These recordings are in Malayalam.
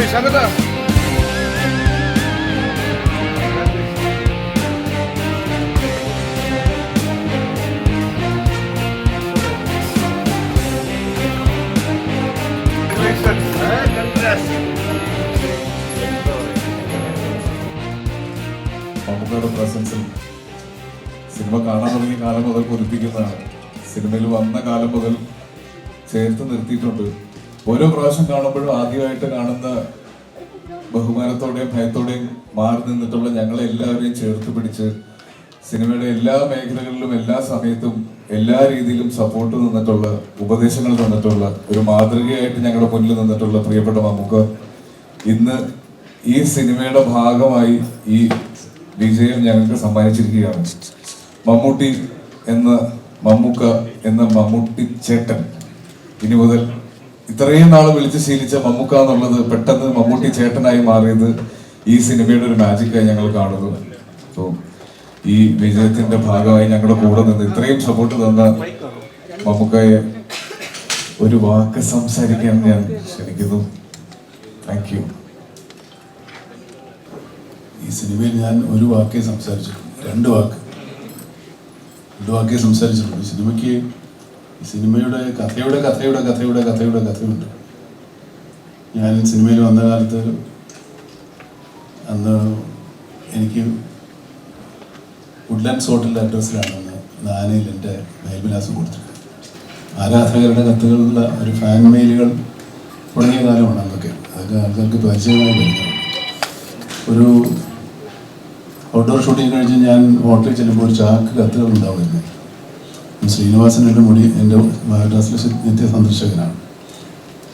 മമ്മൂക്കയുടെ പ്രസൻസും സിനിമ കാണാൻ തുടങ്ങിയ കാലം മുതൽ കൊതിപ്പിക്കുന്നതാണ്. സിനിമയിൽ വന്ന കാലം മുതൽ ചേർത്ത് നിർത്തിയിട്ടുണ്ട്. ഓരോ പ്രാവശ്യം കാണുമ്പോഴും ആദ്യമായിട്ട് കാണുന്ന ബഹുമാനത്തോടെയും ഭയത്തോടെയും മാറി നിന്നിട്ടുള്ള ഞങ്ങളെ എല്ലാവരെയും ചേർത്ത് പിടിച്ച് സിനിമയുടെ എല്ലാ മേഖലകളിലും എല്ലാ സമയത്തും എല്ലാ രീതിയിലും സപ്പോർട്ട് നിന്നിട്ടുള്ള, ഉപദേശങ്ങൾ തന്നിട്ടുള്ള, ഒരു മാതൃകയായിട്ട് ഞങ്ങളുടെ മുന്നിൽ നിന്നിട്ടുള്ള പ്രിയപ്പെട്ട മമ്മൂക്ക ഇന്ന് ഈ സിനിമയുടെ ഭാഗമായി ഈ വിജയം ഞങ്ങൾക്ക് സമ്മാനിച്ചിരിക്കുകയാണ്. മമ്മൂട്ടി എന്ന മമ്മൂക്ക എന്ന മമ്മൂട്ടി ചേട്ടൻ ഇനി മുതൽ ഇത്രയും നാൾ വിളിച്ച് ശീലിച്ച മമ്മൂക്ക എന്നുള്ളത് പെട്ടെന്ന് മമ്മൂട്ടി ചേട്ടനായി മാറിയത് ഈ സിനിമയുടെ ഒരു മാജിക്കായി ഞങ്ങൾ കാണുന്നു. സോ ഈ വിജയത്തിന്റെ ഭാഗമായി ഞങ്ങളുടെ കൂടെ നിന്ന് ഇത്രയും സപ്പോർട്ട് തന്ന മമ്മൂക്കയെ ഒരു വാക്ക് സംസാരിക്കാൻ ഞാൻ ക്ഷണിക്കുന്നു. Thank you. ഈ സിനിമയിൽ ഞാൻ ഒരു വാക്കേ സംസാരിച്ചിട്ടുള്ളൂ, രണ്ട് വാക്കേ സംസാരിച്ചിട്ടുള്ളൂ. സിനിമയ്ക്ക് സിനിമയുടെ കഥയുണ്ട്. ഞാൻ സിനിമയിൽ വന്ന കാലത്ത് അന്ന് എനിക്ക് വുഡ്ലാൻഡ്സ് ഹോട്ടലിൻ്റെ അഡ്രസ്സിലാണ് അന്ന് നാനയിൽ എൻ്റെ മേൽവിലാസം കൊടുത്തിട്ടുണ്ട്. ആരാധകരുടെ കത്തുകളുള്ള ഒരു ഫാൻ മെയിലുകൾ തുടങ്ങിയ കാലമാണ് അതൊക്കെ ആൾക്കാർക്ക് പരിചയമായി വരുന്നത്. ഒരു ഔട്ട്ഡോർ ഷൂട്ടിങ് കഴിഞ്ഞ് ഞാൻ ഹോട്ടലിൽ ചെല്ലുമ്പോൾ ഒരു ചാക്ക് കത്തുകൾ ഉണ്ടാവുമായിരുന്നു. ശ്രീനിവാസൻ എൻ്റെ മദ്രാസിലെ നിത്യ സന്ദർശകനാണ്.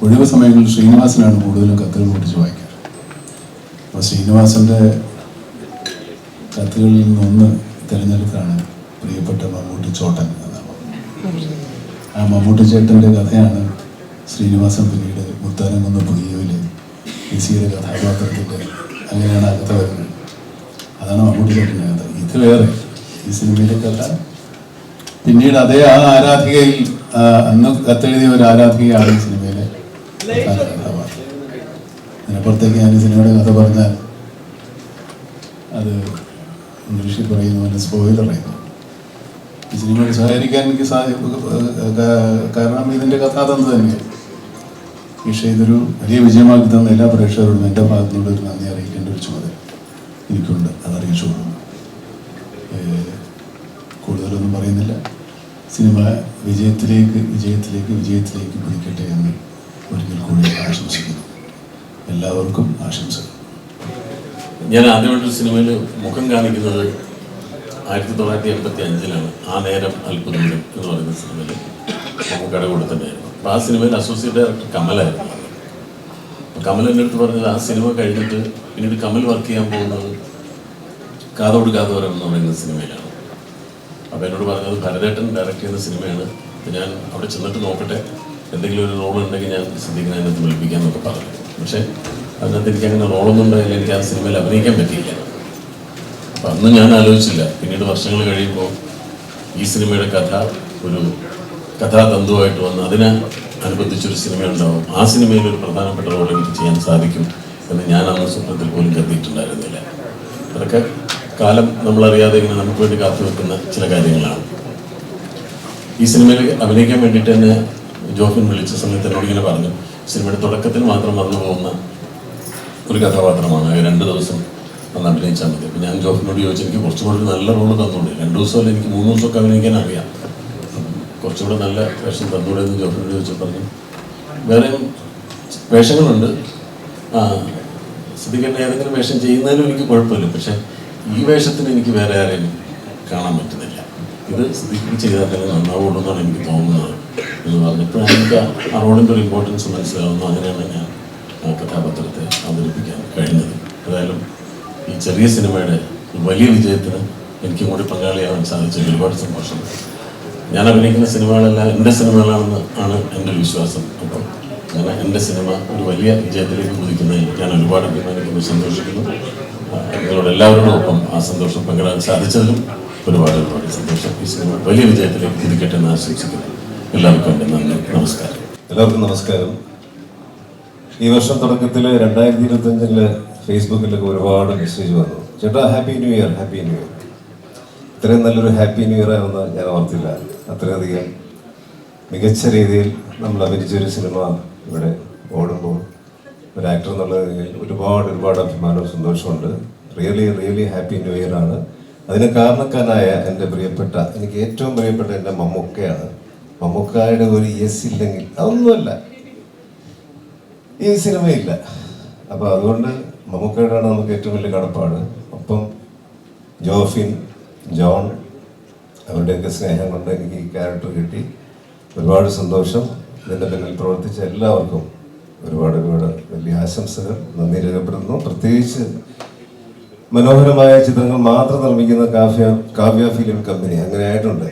ഒഴിവ് സമയങ്ങളിൽ ശ്രീനിവാസനാണ് കൂടുതലും കത്തുകൾ പൊട്ടിച്ച് വായിക്കാറ്. അപ്പോൾ ശ്രീനിവാസൻ്റെ കത്തുകളിൽ നിന്നൊന്ന് തിരഞ്ഞെടുത്താണ് പ്രിയപ്പെട്ട മമ്മൂട്ടി ചോട്ടൻ എന്നാണ്. ആ മമ്മൂട്ടി ചേട്ടൻ്റെ കഥയാണ് ശ്രീനിവാസൻ പിന്നീട് മുത്താനംകുന്ന് പുതിയയിലെ ലിസിയുടെ കഥാപാത്രത്തിൻ്റെ അങ്ങനെയാണ് ആ കഥ വരുന്നത്. അതാണ് മമ്മൂട്ടി ചേട്ടൻ്റെ കഥ. ഇത് വേറെ ഈ സിനിമയിലെ കഥ. പിന്നീട് അതേ ആ ആരാധികയിൽ അന്ന് കത്തെഴുതിയ ഒരു ആരാധികയാണ് ഈ സിനിമയിലെ കഥാപാത്രം. അതിനപ്പുറത്തേക്ക് ഞാൻ ഈ സിനിമയുടെ കഥ പറഞ്ഞാൽ അത് ഇംഗ്ലീഷിൽ പറയുന്ന പോലെ സ്പോയിലറായിരുന്നു. ഈ സിനിമയിൽ സഹകരിക്കാൻ എനിക്ക് കാരണം ഇതിൻ്റെ കഥാതന്ത്ര തന്നെയാണ്. പക്ഷേ ഇതൊരു വലിയ വിജയമാക്കി തന്ന എല്ലാ പ്രേക്ഷകരോടും എൻ്റെ ഭാഗത്തുനിന്നുള്ള ഒരു നന്ദി അറിയിക്കേണ്ട ഒരു ചുമതല എനിക്കുണ്ട്. അതറിയിച്ചോളൂ. കൂടുതലൊന്നും പറയുന്നില്ല. സിനിമ വിജയത്തിലേക്ക് പിടിക്കട്ടെ എന്ന് ഒരിക്കൽ കൂടി ആശംസിക്കുന്നു. എല്ലാവർക്കും ആശംസകൾ. ഞാൻ ആദ്യമായിട്ട് സിനിമയിൽ മുഖം കാണിക്കുന്നത് 1985 ആ നേരം അത്ഭുതം എന്ന് പറയുന്ന സിനിമയിൽ മമ്മൂക്കയുടെ കൂടെ തന്നെയായിരുന്നു. അപ്പോൾ ആ സിനിമയിൽ അസോസിയേറ്റ് ഡയറക്ടർ കമലായിരുന്നു. കമൽ എൻ്റെ അടുത്ത് പറഞ്ഞത് ആ സിനിമ കഴിഞ്ഞിട്ട് പിന്നീട് കമൽ വർക്ക് ചെയ്യാൻ പോകുന്നത് കാതോട് കാതോരം എന്ന് പറയുന്ന സിനിമയിലാണ്. അപ്പോൾ എന്നോട് പറഞ്ഞത് ഭരതേട്ടൻ ഡയറക്റ്റ് ചെയ്യുന്ന സിനിമയാണ്, ഞാൻ അവിടെ ചെന്നിട്ട് നോക്കട്ടെ, എന്തെങ്കിലും ഒരു റോൾ ഉണ്ടെങ്കിൽ ഞാൻ സിദ്ദീഖിനെ അതിനകത്ത് വിളിപ്പിക്കാമെന്നൊക്കെ പറഞ്ഞു. പക്ഷേ അതിനകത്ത് എനിക്ക് അങ്ങനെ റോളൊന്നും ഉണ്ടായില്ല, എനിക്ക് ആ സിനിമയിൽ അഭിനയിക്കാൻ പറ്റിയില്ല. അപ്പം അന്ന് ഞാൻ ആലോചിച്ചില്ല. പിന്നീട് വർഷങ്ങൾ കഴിയുമ്പോൾ ഈ സിനിമയുടെ കഥ ഒരു കഥാതന്തുവായിട്ട് വന്ന് അതിനെ അനുബന്ധിച്ചൊരു സിനിമ ഉണ്ടാവും, ആ സിനിമയിൽ ഒരു പ്രധാനപ്പെട്ട റോൾ എനിക്ക് ചെയ്യാൻ സാധിക്കും എന്ന് ഞാൻ അന്ന് സ്വപ്നത്തിൽ പോലും കരുതിയിട്ടുണ്ടായിരുന്നില്ല. അതൊക്കെ കാലം നമ്മളറിയാതെ ഇങ്ങനെ നമുക്ക് വേണ്ടി കാത്തുവെക്കുന്ന ചില കാര്യങ്ങളാണ്. ഈ സിനിമയിൽ അഭിനയിക്കാൻ വേണ്ടിയിട്ട് തന്നെ ജോഫിൻ വിളിച്ച സമയത്ത് എന്നോട് ഇങ്ങനെ പറഞ്ഞു, സിനിമയുടെ തുടക്കത്തിൽ മാത്രം വന്നു പോകുന്ന ഒരു കഥാപാത്രമാണ്, 2 ദിവസം വന്ന് അഭിനയിച്ചാൽ മതി. അപ്പോൾ ഞാൻ ജോഫിനോട് ചോദിച്ചു, എനിക്ക് കുറച്ചുകൂടി നല്ല റോള് തന്നൂടെ, 2 ദിവസമല്ല എനിക്ക് 3 ദിവസമൊക്കെ അഭിനയിക്കാൻ അറിയാം, കുറച്ചുകൂടെ നല്ല വേഷം തന്നൂടെ എന്ന് ജോഫിനോട് ചോദിച്ചു. പറഞ്ഞു വേറെ വേഷങ്ങളുണ്ട്, സിദ്ദീഖിൻ്റെ ഏതെങ്കിലും വേഷം ചെയ്യുന്നതിലും എനിക്ക് കുഴപ്പമില്ല, പക്ഷേ ഈ വേഷത്തിന് എനിക്ക് വേറെ ആരെയും കാണാൻ പറ്റുന്നില്ല, ഇത് സിദ്ദീഖിന് ചെയ്താൽ തന്നെ നന്നാവുള്ളൂ എന്നാണ് എനിക്ക് തോന്നുന്നത് എന്ന് പറഞ്ഞപ്പോഴാണ് എനിക്ക് ആ റോളിൻ്റെ ഒരു ഇമ്പോർട്ടൻസ് മനസ്സിലാവുന്നു. അങ്ങനെയാണ് ഞാൻ ആ കഥാപാത്രത്തെ അവതരിപ്പിക്കാൻ കഴിഞ്ഞത്. ഏതായാലും ഈ ചെറിയ സിനിമയുടെ വലിയ വിജയത്തിന് എനിക്കും കൂടി പങ്കാളിയാവാൻ സാധിച്ചതിൽ ഒരുപാട് സന്തോഷം. ഞാൻ അഭിനയിക്കുന്ന സിനിമകളെല്ലാം എൻ്റെ സിനിമകളാണെന്ന് ആണ് എൻ്റെ ഒരു വിശ്വാസം. അപ്പോൾ അങ്ങനെ എൻ്റെ സിനിമ ഒരു വലിയ വിജയത്തിലേക്ക് കുതിക്കുന്നതിൽ ഞാൻ ഒരുപാട് അഭിമാനിക്കുന്നു, സന്തോഷിക്കുന്നു. നിങ്ങളോട് എല്ലാവരോടും ഒപ്പം ആ സന്തോഷം പങ്കിടാൻ സാധിച്ചതിലും ഒരുപാട് സന്തോഷം. ഈ സിനിമ വലിയ വിജയത്തിലേക്ക് കുതിക്കട്ടെ എന്ന് ആശംസിക്കുന്നു. എല്ലാവർക്കും എൻ്റെ നന്ദി, നമസ്കാരം. എല്ലാവർക്കും നമസ്കാരം. ഈ വർഷം തുടക്കത്തിൽ 2025 ഫേസ്ബുക്കിലൊക്കെ ഒരുപാട് മെസ്സേജ് വന്നു, ചേട്ടാ happy new year, happy new year. ഇത്രയും നല്ലൊരു ഹാപ്പി ന്യൂ ഇയർ ആവുന്ന ഞാൻ ഓർത്തില്ല. അത്രയധികം മികച്ച രീതിയിൽ നമ്മൾ അഭിനയിച്ചൊരു സിനിമ ഇവിടെ ഓടുമ്പോൾ ഒരു ആക്ടർ എന്നുള്ള നിലയിൽ ഒരുപാട് അഭിമാനവും സന്തോഷമുണ്ട്. റിയലി ഹാപ്പി ന്യൂ ഇയർ ആണ്. അതിന് കാരണക്കാരനായ എൻ്റെ എനിക്ക് ഏറ്റവും പ്രിയപ്പെട്ട എൻ്റെ മമ്മൂക്കയാണ്. മമ്മൂക്കായുടെ ഒരു യെസ് ഇല്ലെങ്കിൽ അതൊന്നുമല്ല, ഈ സിനിമയില്ല. അപ്പോൾ അതുകൊണ്ട് മമ്മൂക്കയോടാണ് നമുക്ക് ഏറ്റവും വലിയ കടപ്പാട്. ഒപ്പം ജോഫിൻ, ജോൺ, അവരുടെയൊക്കെ സ്നേഹം കൊണ്ട് എനിക്ക് ഈ ക്യാരക്ടർ കിട്ടി. ഒരുപാട് സന്തോഷം. ഇതിൻ്റെ പിന്നിൽ പ്രവർത്തിച്ച എല്ലാവർക്കും ഒരുപാട് വലിയ ആശംസകൾ, നന്ദി രേഖപ്പെടുത്തുന്നു. പ്രത്യേകിച്ച് മനോഹരമായ ചിത്രങ്ങൾ മാത്രം നിർമ്മിക്കുന്ന കാവ്യ ഫിലിം കമ്പനി അങ്ങനെ ആയിട്ടുണ്ട്.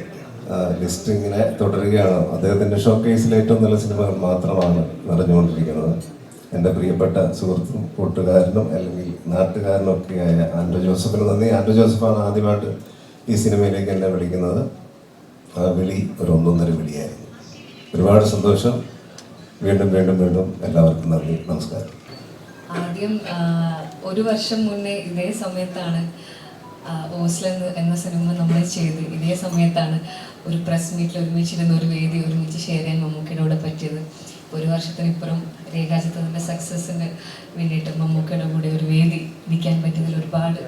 ലിസ്റ്റ് ഇങ്ങനെ തുടരുകയാണ്. അദ്ദേഹത്തിൻ്റെ ഷോക്കേസിൽ ഏറ്റവും നല്ല സിനിമകൾ മാത്രമാണ് നിറഞ്ഞുകൊണ്ടിരിക്കുന്നത്. എൻ്റെ പ്രിയപ്പെട്ട സുഹൃത്തും കൂട്ടുകാരനും അല്ലെങ്കിൽ നാട്ടുകാരനും ഒക്കെയായ ആൻഡ്രോ ജോസഫിന് നന്ദി. ആൻഡ്രോ ജോസഫാണ് ആദ്യമായിട്ട് ഈ സിനിമയിലേക്ക് എന്നെ വിളിക്കുന്നത്. ആ വിളി ഒരു ഒന്നൊന്നര വിളിയായിരുന്നു. ഒരുപാട് സന്തോഷം. വീണ്ടും എല്ലാവർക്കും നന്ദി, നമസ്കാരം. ആദ്യം 1 വർഷം മുന്നേ ഇതേ സമയത്താണ് ഓസ്ലർ എന്ന സിനിമ നമ്മൾ ചെയ്ത്. ഇതേ സമയത്താണ് ഒരു പ്രസ് മീറ്റിൽ ഒരുമിച്ചിരുന്ന ഒരു വേദി ഒരുമിച്ച് ഷെയർ ചെയ്യാൻ മമ്മൂക്കയുടെ പറ്റിയത്. 1 വർഷത്തിനിപ്പുറം രേഖാചിത്രത്തിൻ്റെ സക്സസ്സിന് വേണ്ടിയിട്ട് മമ്മൂക്കയുടെ കൂടെ ഒരു വേദി ഇരിക്കാൻ പറ്റിയതിൽ ഒരുപാട്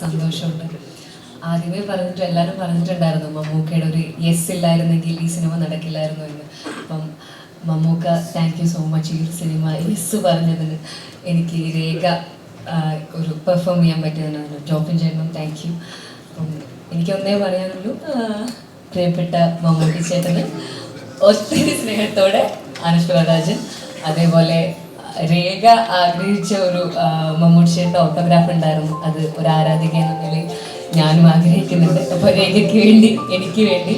സന്തോഷമുണ്ട്. ആദ്യമേ എല്ലാവരും പറഞ്ഞിട്ടുണ്ടായിരുന്നു മമ്മൂക്കയുടെ ഒരു യെസ് ഇല്ലായിരുന്നെങ്കിൽ ഈ സിനിമ നടക്കില്ലായിരുന്നു എന്ന്. അപ്പം Mammukka thank you so much. ഈ സിനിമ യെസ് പറഞ്ഞതിന്, എനിക്ക് രേഖ ഒരു പെർഫോം ചെയ്യാൻ പറ്റിയതിനാണ്. ജോഫിൻ ചേട്ടനും താങ്ക് യു. അപ്പം എനിക്കൊന്നേ പറയാനുള്ളൂ, പ്രിയപ്പെട്ട മമ്മൂട്ടി ചേട്ടന് ഒത്തിരി സ്നേഹത്തോടെ അനുഷ്ക രാജൻ. അതേപോലെ രേഖ ആഗ്രഹിച്ച ഒരു മമ്മൂട്ടി ചേട്ടൻ്റെ ഓട്ടോഗ്രാഫ് ഉണ്ടായിരുന്നു. അത് ഒരു ആരാധിക എന്ന നിലയിൽ ഞാനും ആഗ്രഹിക്കുന്നുണ്ട്. അപ്പോൾ രേഖയ്ക്ക് വേണ്ടി, എനിക്ക് വേണ്ടി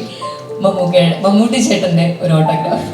മമ്മൂട്ടി ചേട്ടൻ്റെ ഒരു ഓട്ടോഗ്രാഫ്.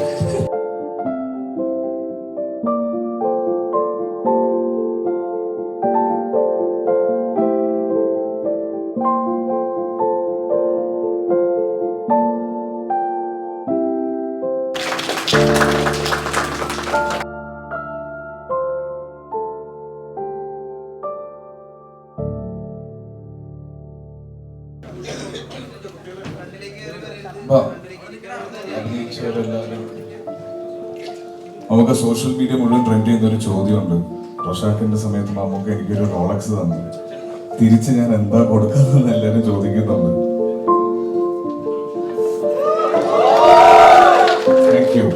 നമുക്ക് സോഷ്യൽ മീഡിയ മുഴുവൻ ട്രെൻഡ് ചെയ്യുന്ന ഒരു ചോദ്യമുണ്ട്. റഷാക്കിന്റെ സമയത്ത് നമുക്ക് എനിക്കൊരു റോളക്സ് തന്നു, തിരിച്ച് ഞാൻ എന്താ കൊടുക്കുന്നതെന്ന് എല്ലാവരും ചോദിക്കുന്നുണ്ട്. Thank you.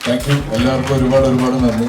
Thank you. എല്ലാവർക്കും ഒരുപാട് നന്ദി.